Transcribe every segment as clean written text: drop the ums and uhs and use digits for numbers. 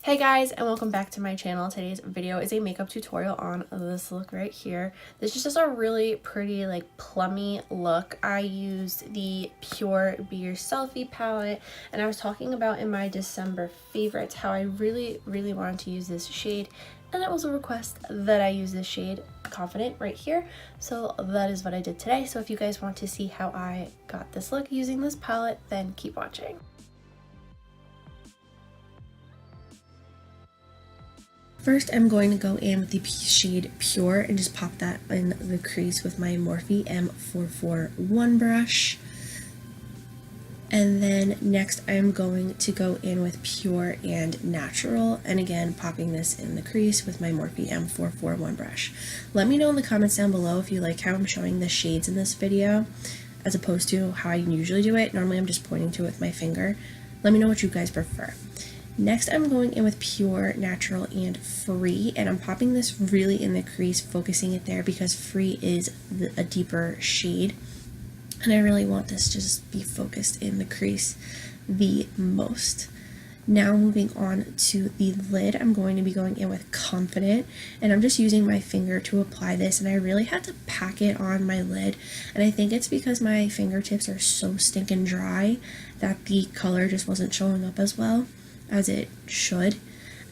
Hey guys, and welcome back to my channel. Today's video is a makeup tutorial on this look right here. This is just a really pretty, like, plummy look. I used the PUR Be Your Selfie palette, and I was talking about in my December favorites how I really wanted to use this shade, and it was a request that I use this shade, Confident, right here. So that is what I did today. So if you guys want to see how I got this look using this palette, then keep watching. First, I'm going to go in with the shade Pure and just pop that in the crease with my Morphe M441 brush. And then next, I'm going to go in with Pure and Natural, and again, popping this in the crease with my Morphe M441 brush. Let me know in the comments down below if you like how I'm showing the shades in this video, as opposed to how I usually do it. Normally, I'm just pointing to it with my finger. Let me know what you guys prefer. Next, I'm going in with Pure, Natural, and Free, and I'm popping this really in the crease, focusing it there because Free is a deeper shade, and I really want this to just be focused in the crease the most. Now moving on to the lid, I'm going to be going in with Confident, and I'm just using my finger to apply this, and I really had to pack it on my lid, and I think it's because my fingertips are so stinking dry that the color just wasn't showing up as well as it should.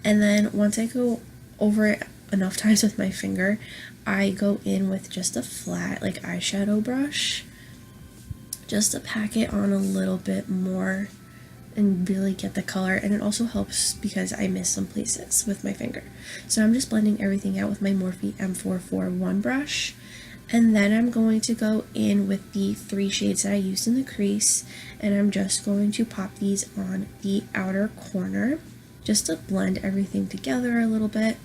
And then once I go over it enough times with my finger, I go in with just a flat, like, eyeshadow brush just to pack it on a little bit more and really get the color. And it also helps because I miss some places with my finger. So I'm just blending everything out with my Morphe M441 brush. And then I'm going to go in with the 3 shades that I used in the crease, and I'm just going to pop these on the outer corner just to blend everything together a little bit.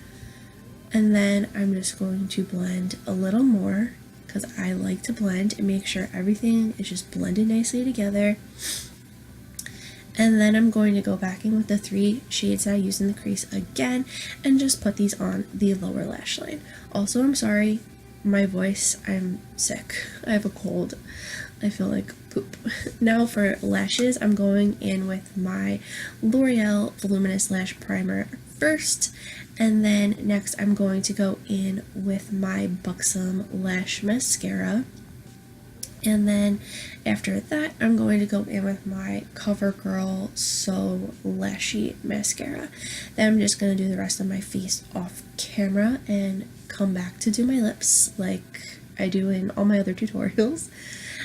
And then I'm just going to blend a little more because I like to blend and make sure everything is just blended nicely together. And then I'm going to go back in with the 3 shades that I used in the crease again and just put these on the lower lash line. Also, I'm sorry, my voice, I'm sick. I have a cold. I feel like poop. Now for lashes, I'm going in with my L'Oreal Voluminous Lash Primer first, and then next I'm going to go in with my Buxom Lash Mascara. And then after that, I'm going to go in with my CoverGirl So Lashy Mascara. Then I'm just going to do the rest of my face off camera and come back to do my lips like I do in all my other tutorials.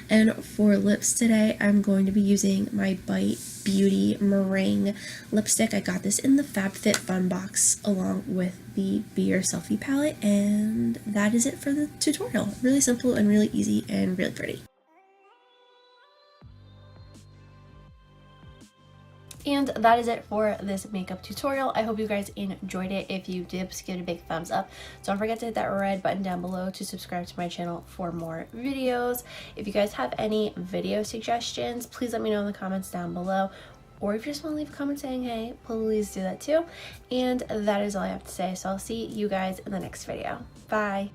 And for lips today, I'm going to be using my Bite Beauty Meringue lipstick. I got this in the FabFitFun box along with the Be Your Selfie palette, and that is it for the tutorial. Really simple and really easy and really pretty. And that is it for this makeup tutorial. I hope you guys enjoyed it. If you did, just give it a big thumbs up. Don't forget to hit that red button down below to subscribe to my channel for more videos. If you guys have any video suggestions, please let me know in the comments down below. Or if you just want to leave a comment saying hey, please do that too. And that is all I have to say. So I'll see you guys in the next video. Bye.